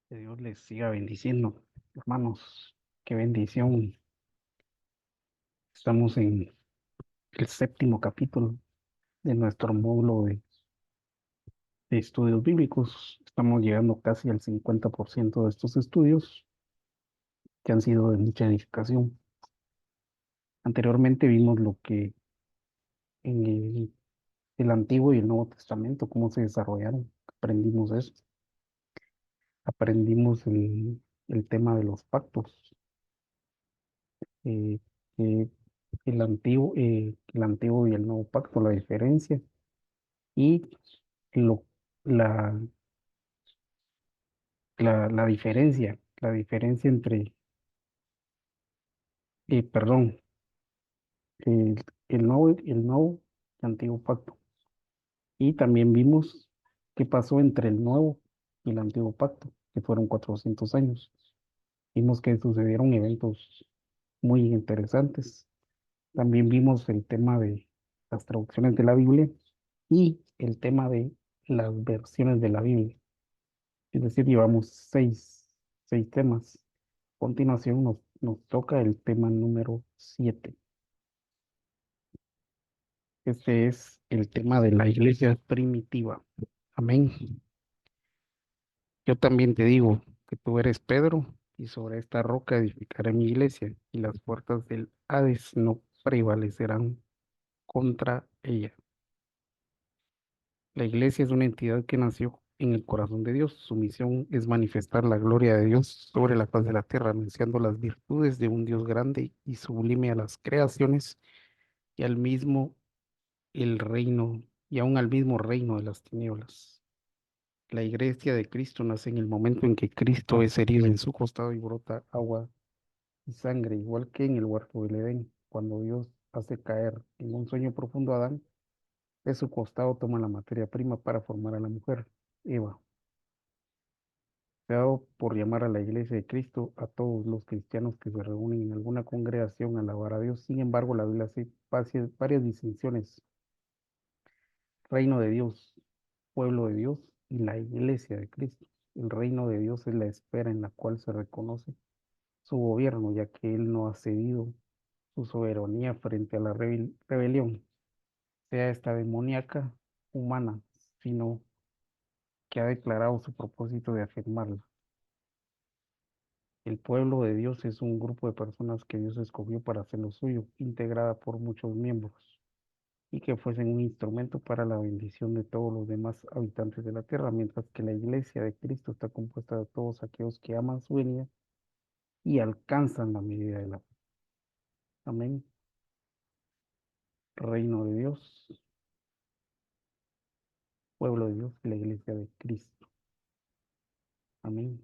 Que Dios les siga bendiciendo, hermanos. Qué bendición. Estamos en el séptimo capítulo de nuestro módulo de estudios bíblicos. Estamos llegando casi al 50% de estos estudios que han sido de mucha edificación. Anteriormente vimos lo que en el Antiguo y el Nuevo Testamento, cómo se desarrollaron. Aprendimos eso. Aprendimos el tema de los pactos. eh, que el antiguo y el nuevo pacto, la diferencia y lo, la, la diferencia entre, perdón, el nuevo y antiguo pacto. Y también vimos qué pasó entre el nuevo y el antiguo pacto, que fueron 400 años. Vimos que sucedieron eventos muy interesantes. También vimos el tema de las traducciones de la Biblia y el tema de las versiones de la Biblia. Es decir, llevamos seis temas. A continuación nos toca el tema número 7. Este es el tema de la iglesia primitiva. Amén. Yo también te digo que tú eres Pedro y sobre esta roca edificaré mi iglesia y las puertas del Hades no prevalecerán contra ella. La iglesia es una entidad que nació en el corazón de Dios. Su misión es manifestar la gloria de Dios sobre la faz de la tierra, anunciando las virtudes de un Dios grande y sublime a las creaciones y al mismo el reino y aún al mismo reino de las tinieblas. La iglesia de Cristo nace en el momento en que Cristo es herido en su costado y brota agua y sangre, igual que en el huerto del Edén, cuando Dios hace caer en un sueño profundo a Adán, de su costado toma la materia prima para formar a la mujer, Eva. Se ha dado por llamar a la iglesia de Cristo a todos los cristianos que se reúnen en alguna congregación a alabar a Dios. Sin embargo, la Biblia hace varias distinciones: reino de Dios, pueblo de Dios y la iglesia de Cristo. El reino de Dios es la esfera en la cual se reconoce su gobierno, ya que Él no ha cedido su soberanía frente a la rebelión, sea esta demoníaca, humana, sino que ha declarado su propósito de afirmarla. El pueblo de Dios es un grupo de personas que Dios escogió para hacer lo suyo, integrada por muchos miembros, y que fuesen un instrumento para la bendición de todos los demás habitantes de la tierra, mientras que la iglesia de Cristo está compuesta de todos aquellos que aman su venida y alcanzan la medida de la fe. Amén. Reino de Dios, pueblo de Dios y la iglesia de Cristo. Amén.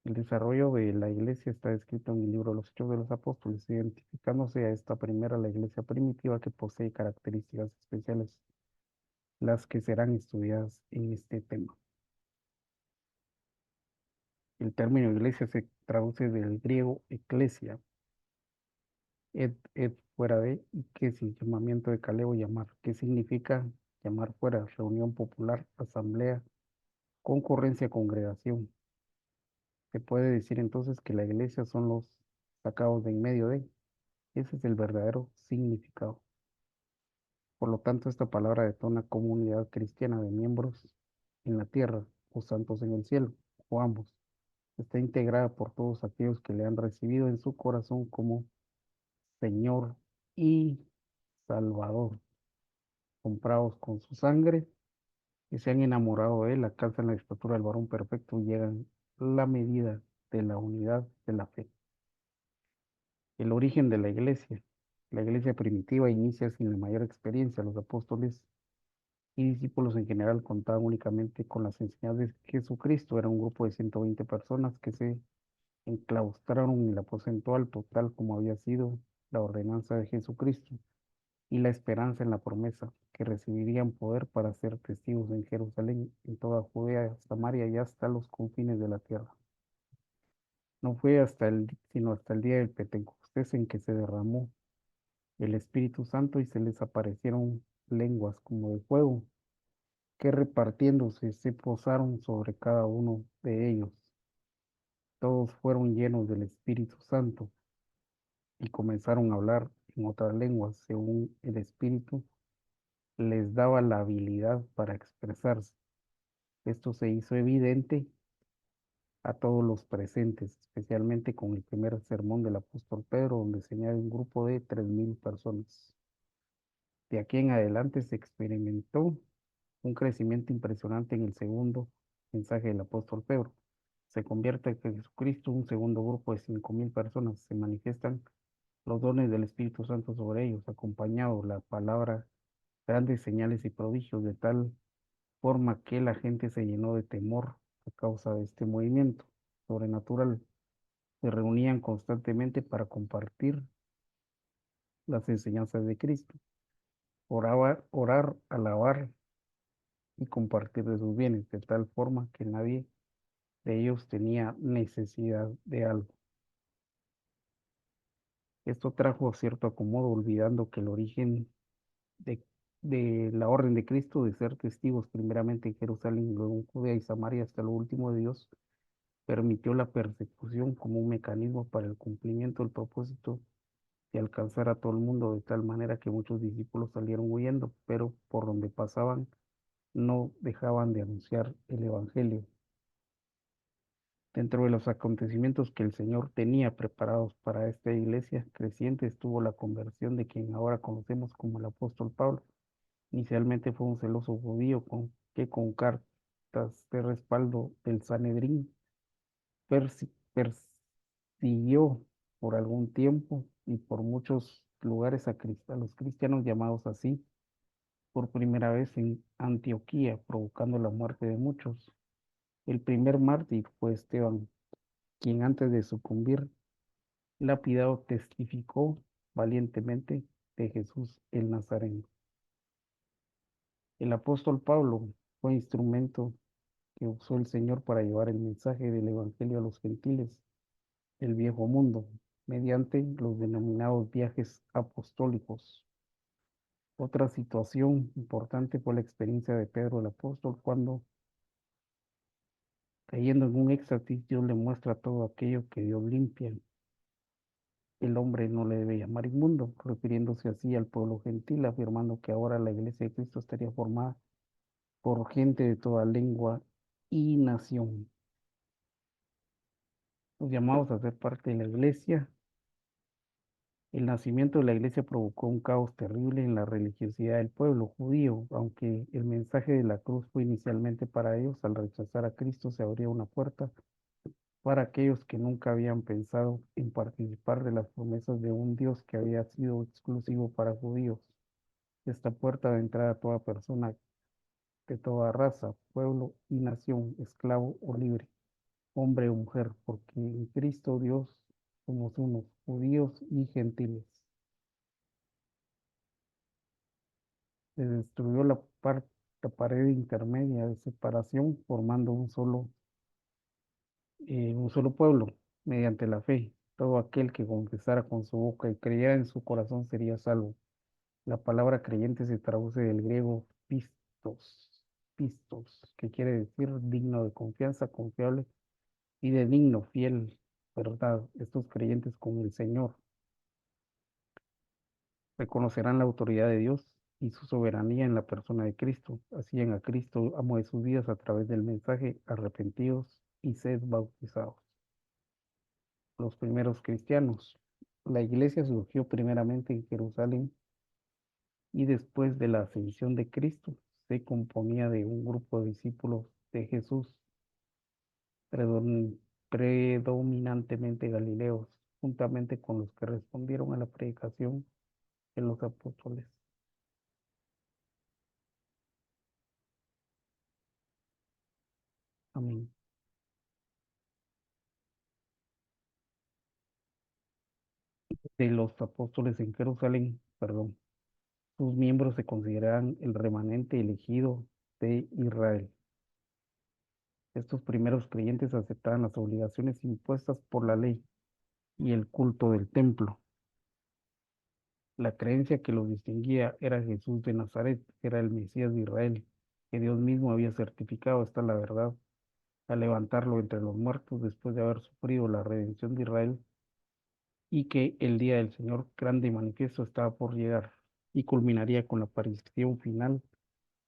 El desarrollo de la iglesia está descrito en el libro de los Hechos de los Apóstoles, identificándose a esta primera, la iglesia primitiva, que posee características especiales, las que serán estudiadas en este tema. El término iglesia se traduce del griego eclesia, fuera de, y que es el llamamiento de caleo, llamar, que significa llamar fuera, reunión popular, asamblea, concurrencia, congregación. Se puede decir entonces que la iglesia son los sacados de en medio de. Ese es el verdadero significado. Por lo tanto, esta palabra detona comunidad cristiana de miembros en la tierra o santos en el cielo, o ambos. Está integrada por todos aquellos que le han recibido en su corazón como Señor y Salvador, comprados con su sangre, que se han enamorado de él, alcanzan la estatura del varón perfecto y llegan a la medida de la unidad de la fe. El origen de la iglesia. La iglesia primitiva inicia sin la mayor experiencia. Los apóstoles y discípulos en general contaban únicamente con las enseñanzas de Jesucristo. Era un grupo de 120 personas que se enclaustraron en el aposento alto, tal como había sido la ordenanza de Jesucristo, y la esperanza en la promesa que recibirían poder para ser testigos en Jerusalén, en toda Judea, Samaria y hasta los confines de la tierra. No fue sino hasta el día del Pentecostés en que se derramó el Espíritu Santo y se les aparecieron lenguas como de fuego, que repartiéndose se posaron sobre cada uno de ellos. Todos fueron llenos del Espíritu Santo y comenzaron a hablar en otras lenguas según el Espíritu les daba la habilidad para expresarse. Esto se hizo evidente a todos los presentes, especialmente con el primer sermón del apóstol Pedro, donde se añade un grupo de 3.000 personas. De aquí en adelante se experimentó un crecimiento impresionante en el segundo mensaje del apóstol Pedro. Se convierte en Jesucristo un segundo grupo de 5.000 personas. Se manifiestan los dones del Espíritu Santo sobre ellos, acompañado la palabra, grandes señales y prodigios, de tal forma que la gente se llenó de temor a causa de este movimiento sobrenatural. Se reunían constantemente para compartir las enseñanzas de Cristo, orar, alabar y compartir de sus bienes, de tal forma que nadie de ellos tenía necesidad de algo. Esto trajo cierto acomodo, olvidando que el origen de, de la orden de Cristo de ser testigos primeramente en Jerusalén, luego en Judea y Samaria hasta lo último de Dios, permitió la persecución como un mecanismo para el cumplimiento del propósito de alcanzar a todo el mundo, de tal manera que muchos discípulos salieron huyendo, pero por donde pasaban no dejaban de anunciar el Evangelio. Dentro de los acontecimientos que el Señor tenía preparados para esta iglesia creciente estuvo la conversión de quien ahora conocemos como el apóstol Pablo. Inicialmente fue un celoso judío que con cartas de respaldo del Sanedrín persiguió por algún tiempo y por muchos lugares a los cristianos llamados así por primera vez en Antioquía, provocando la muerte de muchos. El primer mártir fue Esteban, quien antes de sucumbir lapidado testificó valientemente de Jesús el Nazareno. El apóstol Pablo fue instrumento que usó el Señor para llevar el mensaje del Evangelio a los gentiles del viejo mundo, mediante los denominados viajes apostólicos. Otra situación importante fue la experiencia de Pedro el apóstol cuando, cayendo en un éxtasis, Dios le muestra todo aquello que Dios limpia. El hombre no le debe llamar inmundo, refiriéndose así al pueblo gentil, afirmando que ahora la iglesia de Cristo estaría formada por gente de toda lengua y nación. Los llamados a ser parte de la iglesia. El nacimiento de la iglesia provocó un caos terrible en la religiosidad del pueblo judío, aunque el mensaje de la cruz fue inicialmente para ellos. Al rechazar a Cristo se abría una puerta para aquellos que nunca habían pensado en participar de las promesas de un Dios que había sido exclusivo para judíos. Esta puerta de entrada a toda persona de toda raza, pueblo y nación, esclavo o libre, hombre o mujer, porque en Cristo Dios somos unos, judíos y gentiles. Se destruyó la pared intermedia de separación, formando un solo pueblo, mediante la fe. Todo aquel que confesara con su boca y creyera en su corazón sería salvo. La palabra creyente se traduce del griego pistos, que quiere decir digno de confianza, confiable, y de digno, fiel, verdad. Estos creyentes con el Señor reconocerán la autoridad de Dios y su soberanía en la persona de Cristo. Hacían a Cristo amo de sus vidas a través del mensaje: arrepentidos y sed bautizados. Los primeros cristianos. La iglesia surgió primeramente en Jerusalén y después de la ascensión de Cristo se componía de un grupo de discípulos de Jesús, predominantemente galileos, juntamente con los que respondieron a la predicación de los apóstoles. Amén. De los apóstoles en Jerusalén, perdón. Sus miembros se consideran el remanente elegido de Israel. Estos primeros creyentes aceptaban las obligaciones impuestas por la ley y el culto del templo. La creencia que los distinguía era Jesús de Nazaret, era el Mesías de Israel. que Dios mismo había certificado, esta es la verdad, al levantarlo entre los muertos después de haber sufrido la redención de Israel, y que el día del Señor grande y manifiesto estaba por llegar y culminaría con la aparición final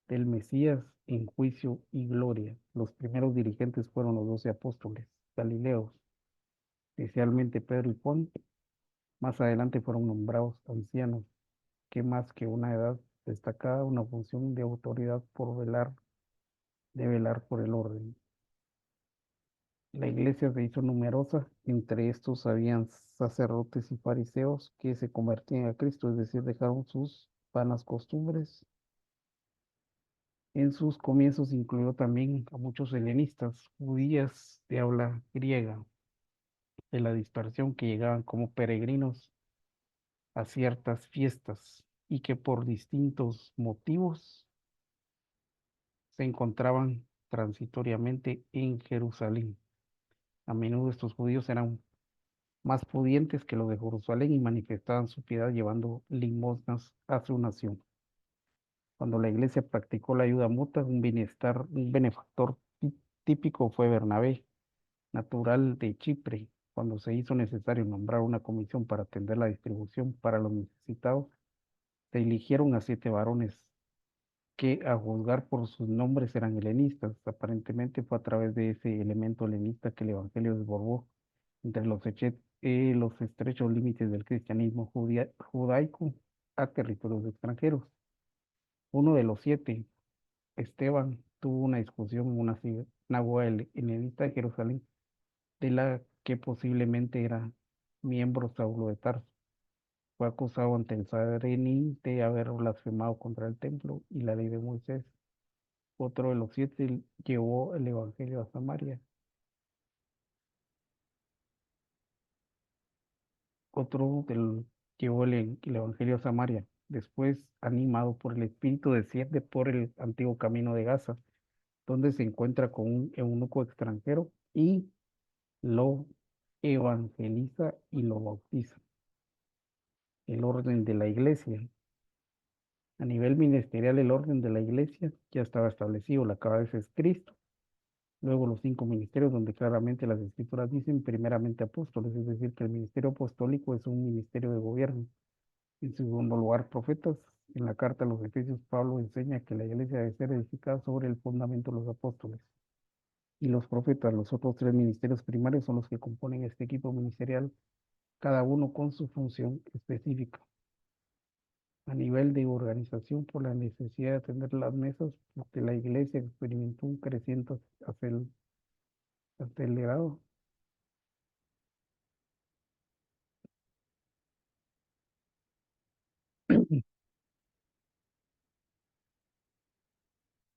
del Mesías en juicio y gloria. Los primeros dirigentes fueron los 12 apóstoles Galileos, especialmente Pedro y Juan. Más adelante fueron nombrados ancianos, que más que una edad destacada, una función de autoridad de velar por el orden. La iglesia se hizo numerosa, entre estos habían sacerdotes y fariseos que se convertían a Cristo, es decir, dejaron sus vanas costumbres. En sus comienzos incluyó también a muchos helenistas, judías de habla griega, de la dispersión, que llegaban como peregrinos a ciertas fiestas y que por distintos motivos se encontraban transitoriamente en Jerusalén. A menudo estos judíos eran más pudientes que los de Jerusalén y manifestaban su piedad llevando limosnas a su nación. Cuando la iglesia practicó la ayuda mutua, un benefactor típico fue Bernabé, natural de Chipre. Cuando se hizo necesario nombrar una comisión para atender la distribución para los necesitados, se eligieron a 7 varones que, a juzgar por sus nombres, eran helenistas. Aparentemente fue a través de ese elemento helenista que el evangelio desbordó entre los estrechos límites del cristianismo judaico a territorios extranjeros. Uno de los 7, Esteban, tuvo una discusión en una sinagoga helenista de Jerusalén, de la que posiblemente era miembro Saulo de Tarso. Fue acusado ante el Sanedrín de haber blasfemado contra el templo y la ley de Moisés. Otro de los 7 llevó el evangelio a Samaria. Otro del, Llevó el evangelio a Samaria. Después, animado por el Espíritu, desciende por el antiguo camino de Gaza, donde se encuentra con un eunuco extranjero y lo evangeliza y lo bautiza. El orden de la iglesia. A nivel ministerial, el orden de la iglesia ya estaba establecido. La cabeza es Cristo. Luego los 5 ministerios, donde claramente las escrituras dicen primeramente apóstoles, es decir, que el ministerio apostólico es un ministerio de gobierno. En segundo lugar, profetas. En la carta a los Efesios, Pablo enseña que la iglesia debe ser edificada sobre el fundamento de los apóstoles y los profetas. Los otros 3 ministerios primarios son los que componen este equipo ministerial, cada uno con su función específica. A nivel de organización, por la necesidad de atender las mesas, porque la iglesia experimentó un crecimiento acelerado,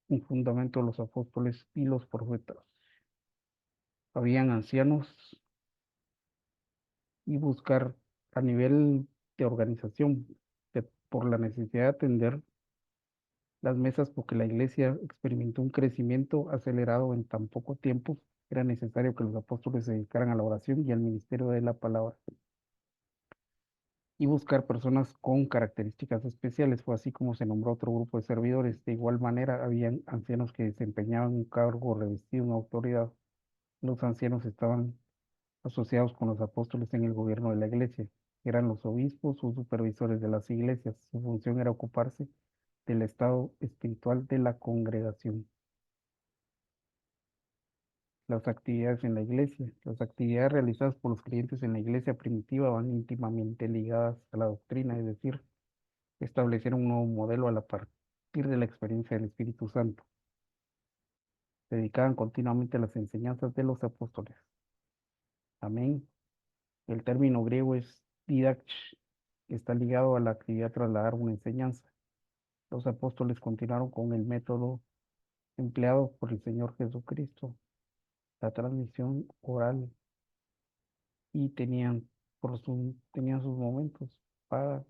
un fundamento de los apóstoles y los profetas. Habían ancianos y buscar a nivel de organización, por la necesidad de atender las mesas, porque la iglesia experimentó un crecimiento acelerado en tan poco tiempo, era necesario que los apóstoles se dedicaran a la oración y al ministerio de la palabra y buscar personas con características especiales. Fue así como se nombró otro grupo de servidores. De igual manera, habían ancianos que desempeñaban un cargo revestido en autoridad. Los ancianos estaban asociados con los apóstoles en el gobierno de la iglesia. Eran los obispos o supervisores de las iglesias. Su función era ocuparse del estado espiritual de la congregación. Las actividades en la iglesia. Las actividades realizadas por los creyentes en la iglesia primitiva van íntimamente ligadas a la doctrina, es decir, establecieron un nuevo modelo a partir de la experiencia del Espíritu Santo. Se dedicaban continuamente a las enseñanzas de los apóstoles. Amén. El término griego es didax, que está ligado a la actividad de trasladar una enseñanza. Los apóstoles continuaron con el método empleado por el Señor Jesucristo, la transmisión oral, y tenían sus momentos para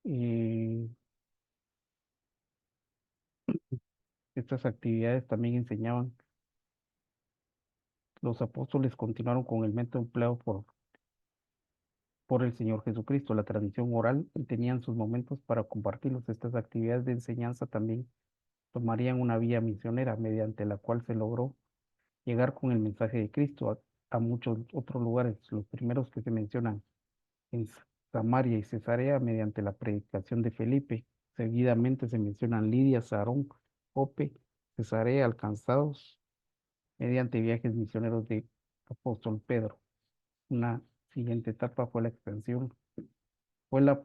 eh, estas actividades. También enseñaban. Los apóstoles continuaron con el método empleado por el Señor Jesucristo. La tradición oral tenían sus momentos para compartirlos. Estas actividades de enseñanza también tomarían una vía misionera mediante la cual se logró llegar con el mensaje de Cristo a muchos otros lugares. Los primeros que se mencionan en Samaria y Cesarea mediante la predicación de Felipe. Seguidamente se mencionan Lidia, Sarón, Jope, Cesarea, alcanzados mediante viajes misioneros de apóstol Pedro. Una siguiente etapa fue la expansión, fue la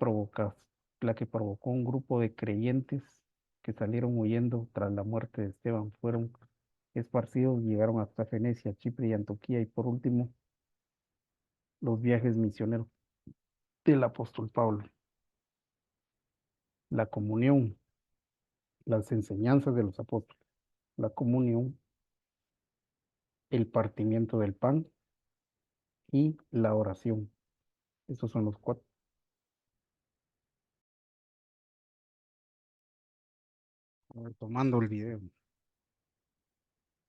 que provocó un grupo de creyentes que salieron huyendo tras la muerte de Esteban. Fueron esparcidos y llegaron hasta Venecia, Chipre y Antioquía. Y por último, los viajes misioneros del apóstol Pablo. La comunión, las enseñanzas de los apóstoles, la comunión, el partimiento del pan y la oración. Esos son los cuatro. Tomando el video.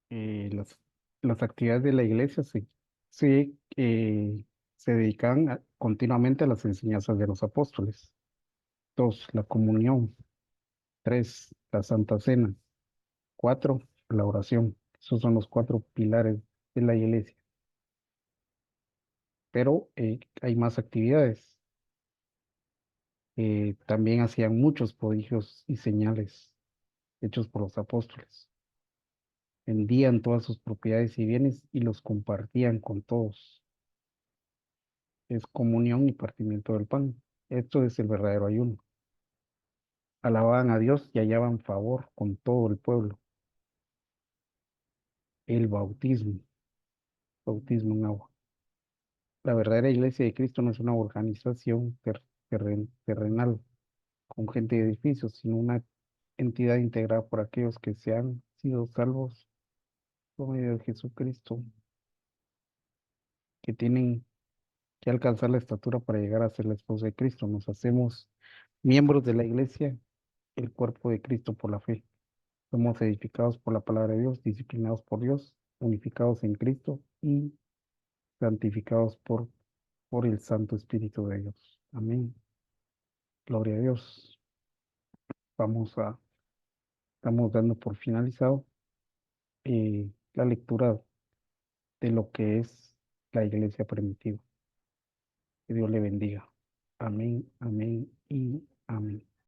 eh, las, las actividades de la iglesia se dedican continuamente a las enseñanzas de los apóstoles. Dos, la comunión. Tres, la Santa Cena. Cuatro, la oración. Esos son los cuatro pilares de la iglesia. Pero hay más actividades. También hacían muchos prodigios y señales hechos por los apóstoles. Vendían todas sus propiedades y bienes y los compartían con todos. Es comunión y partimiento del pan. Esto es el verdadero ayuno. Alababan a Dios y hallaban favor con todo el pueblo. El bautismo, bautismo en agua. La verdadera iglesia de Cristo no es una organización terrenal con gente de edificios, sino una entidad integrada por aquellos que se han sido salvos por medio de Jesucristo, que tienen que alcanzar la estatura para llegar a ser la esposa de Cristo. Nos hacemos miembros de la iglesia, el cuerpo de Cristo por la fe. Somos edificados por la palabra de Dios, disciplinados por Dios, unificados en Cristo y santificados por el Santo Espíritu de Dios. Amén. Gloria a Dios. Vamos a, estamos dando por finalizado la lectura de lo que es la iglesia primitiva. Que Dios le bendiga. Amén, amén y amén.